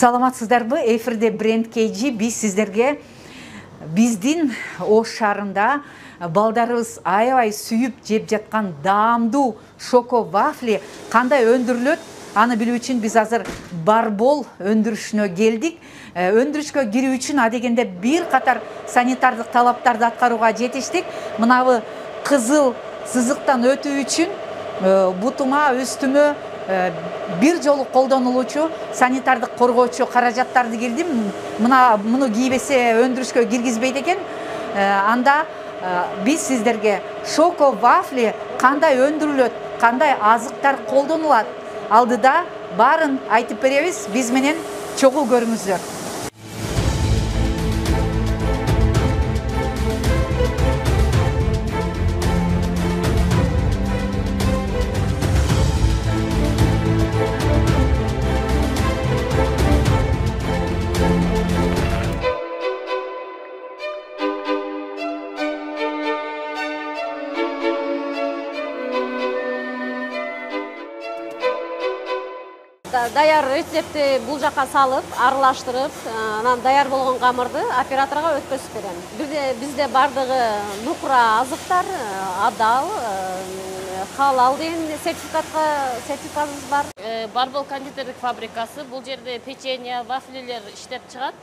Саламатсыздарбы? Эфирде Бренд KG. Биз сиздерге биздин Ош шаарында балдарыбыз аябай сүйүп жеп жаткан даамдуу шоко вафли кандай өндүрүлөт? Аны билүү үчүн биз азыр Барбол өндүрүшүнө келдик. Өндүрүшкө кирүү үчүн адегенде бир катар санитардык талаптарды аткарууга жетиштик. Мынабы кызыл сызыктан өтүү үчүн бутума, үстүмө бир жолу колдонулуучу санитардык коргоочу каражаттарды кирдим. Муну кийбесе өндүрүшкө киргизбейт экен. Анда биз сиздерге шоко вафли кандай өндүрүлөт, кандай азыктар колдонулат, алдыда баарын айтып беребиз. Биз менен чогуу көрүңүздөр. Даяр рецепти бул жака салып, аралаштырып, анан даяр болгон камырды операторго өткөзүп берем. Бизде бардыгы нукра азыктар, адал, халал деген сертификатыбыз бар. Барбол кондитердик фабрикасы, бул жерде печенье, вафлилер иштеп чыгат.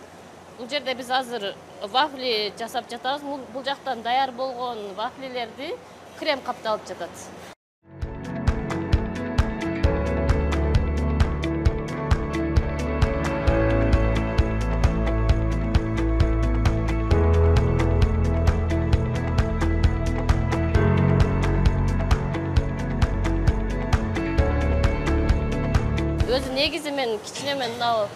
Бул жерде биз азыр вафли жасап жатабыз. Бул жактан даяр болгон вафлилерди крем капталып жатат. Өзү негизи мен кичине мына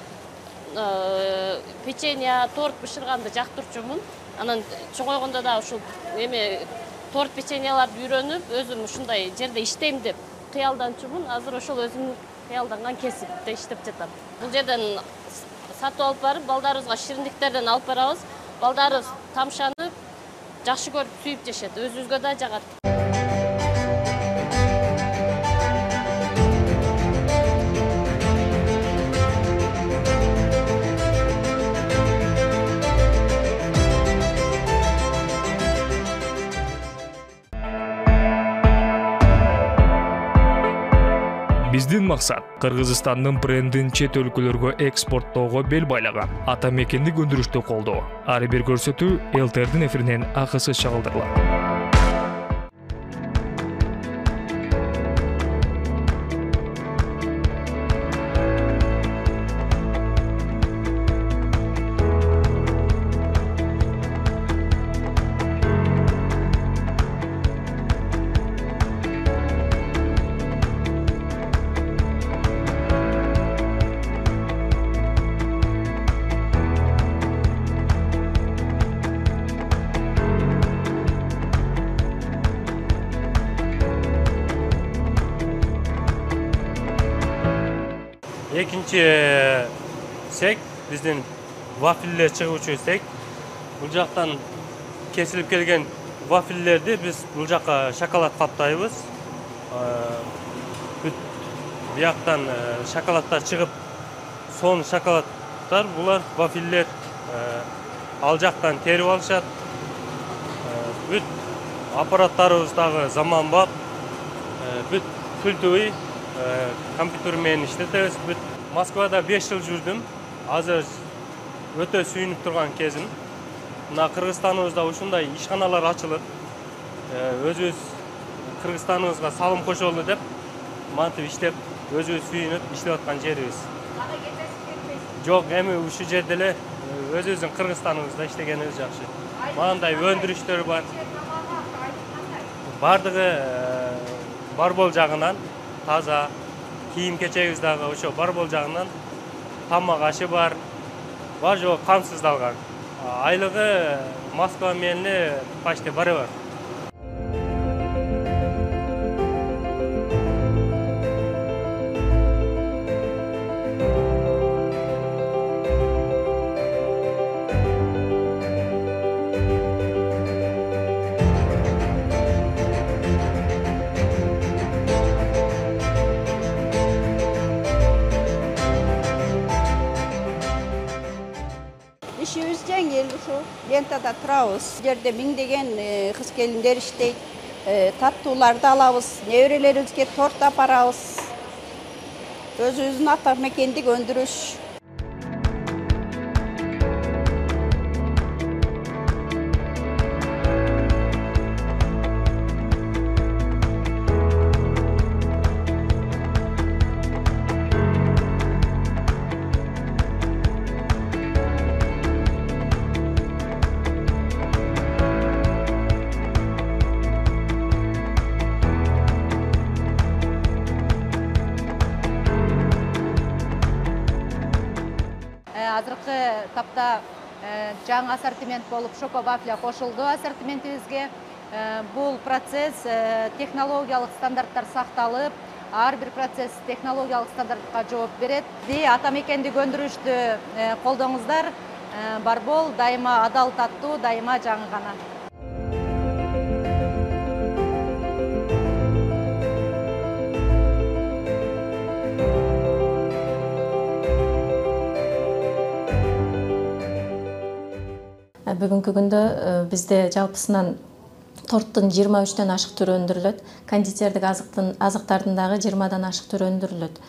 печенье, торт бышырганды жактырчумун. Анан чоңойгондо да ушул торт печеньеларды үйрөнүп, өзүм ушундай жерде иштейм деп кыялданчумун. Азыр ошол өзүм кыялданган кесипте иштеп жатам. Бул жерден сатып алып барып, балдарыбызга шириндиктерден алып барабыз. Балдарыбыз тамшанып, жакшы көрүп сүйүп жешет, өзүбүзгө да жагат. Биздин максат Кыргызстандын брендин чет өлкөлөргө экспорттоого бел байлаган ата мекендик өндүрүштү колдоо. Ар бир көрсөтүү ЛТРдин эфиринен акысыз чыгарылдырылат. Экинчи сек биздин вафлилер чыгуучу сек. Бул жактан кесилип келген вафлилерди биз бул жака шоколад каптайбыз. Бияктан шоколаддар чыгып, сон шоколаддар, булар вафлилер ал жактан терип алышат. Бүт аппараттарыбыз дагы заманбап. Бүт культовый компьютер менен иштетебиз. Москвада 5 жыл жүрдүм. Азыр өтө сүйүнүп турган кезим. Мына Кыргызстаныбызда ушундай ишканалар ачылып, өзүбүз Кыргызстаныбызга салым кошолу деп, мантип иштеп, өзүбүз сүйүнүп иштеп аткан жерибиз. Жок, эми ушул жерде эле өзүбүздүн Кыргызстаныбызда иштегенибиз жакшы. Мындай өндүрүштөр бар. Бардыгы Барбол жагынан таза, кийим кечегибиз дагы ошо Барбол жагынан, тамак ашы бар. Бар жок камсыздалган. Айлыгы Москва менен почти барабар. ушу лентада турабыз. Бул жерде миңдеген кыз келиндер иштейт. Таттууларды алабыз, неберелерибизге торт апарабыз. Өзүбүздүн ата мекендик өндүрүш. Азыркы тапта жаңы ассортимент болуп шоко вафля кошулду ассортиментибизге. Бул процесс технологиялык стандарттар сакталып, ар бир процесс технологиялык стандартка жооп берет. Ата мекендик өндүрүштү колдоңуздар. Барбол дайыма адал, таттуу, дайыма жаңы гана. Бүгүнкү күндө бизде жалпысынан торттун 23ден ашык түрү өндүрүлөт. Кондитердик азыктардын дагы 20дан ашык түрү өндүрүлөт.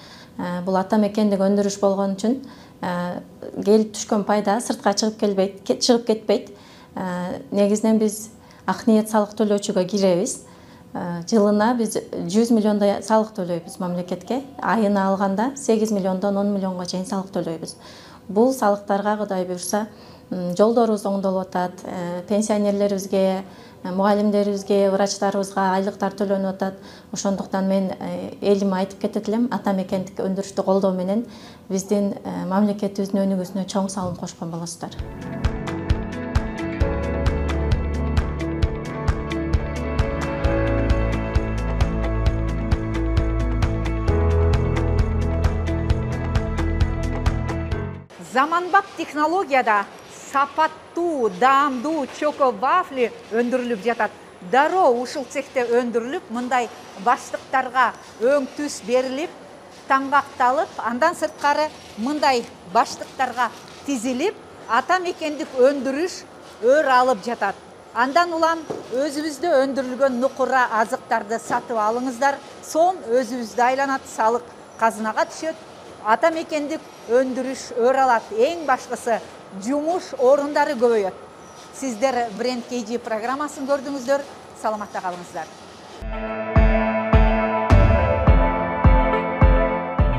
Бул ата мекендик өндүрүш болгон үчүн келип түшкөн пайда сыртка чыгып кетпейт. Негизинен биз ак ниет салык төлөөчүгө киребиз. Жылына биз 100 миллиондой салык төлөйбүз мамлекетке. Айына алганда 8 миллиондон 10 миллионго чейин салык төлөйбүз. Бул салыктарга Кудай буйрса жолдорубуз оңдолуп атат, пенсионерлерибизге, мугалимдерибизге, врачтарыбызга айлыктар төлөнүп атат. Ошондуктан мен элиме айтып кетет элем, ата мекендик өндүрүштү колдоо менен биздин мамлекетибиздин өнүгүүсүнө чоң салым кошкон болосуздар. Заманбап технологияда сапаттуу, даамдуу чоко вафли өндүрүлүп жатат. Дароо ушул цехте өндүрүлүп, мындай баштыктарга өң түс берилип, таңгакталып, андан сырткары мындай баштыктарга тизилип, ата мекендик өндүрүш өр алып жатат. Андан улам өзүбүздө өндүрүлгөн нукура азыктарды сатып алыңыздар. Сон өзүбүздө айланат, салык казынага түшөт. Ата мекендик өндүрүш өр алат. Эң башкысы жумуш орундары көбөйөт. Сиздер Бренд KG программасын көрдүңүздөр. Саламатта калыңыздар.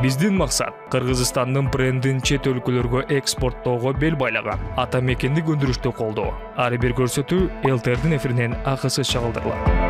Биздин максат Кыргызстандын брендин чет өлкөлөргө экспорттоого бел байлаган. Ата мекендик өндүрүштү колдоо. Ар бир көрсөтүү ЛТРдин эфиринен акысыз чыгарылат.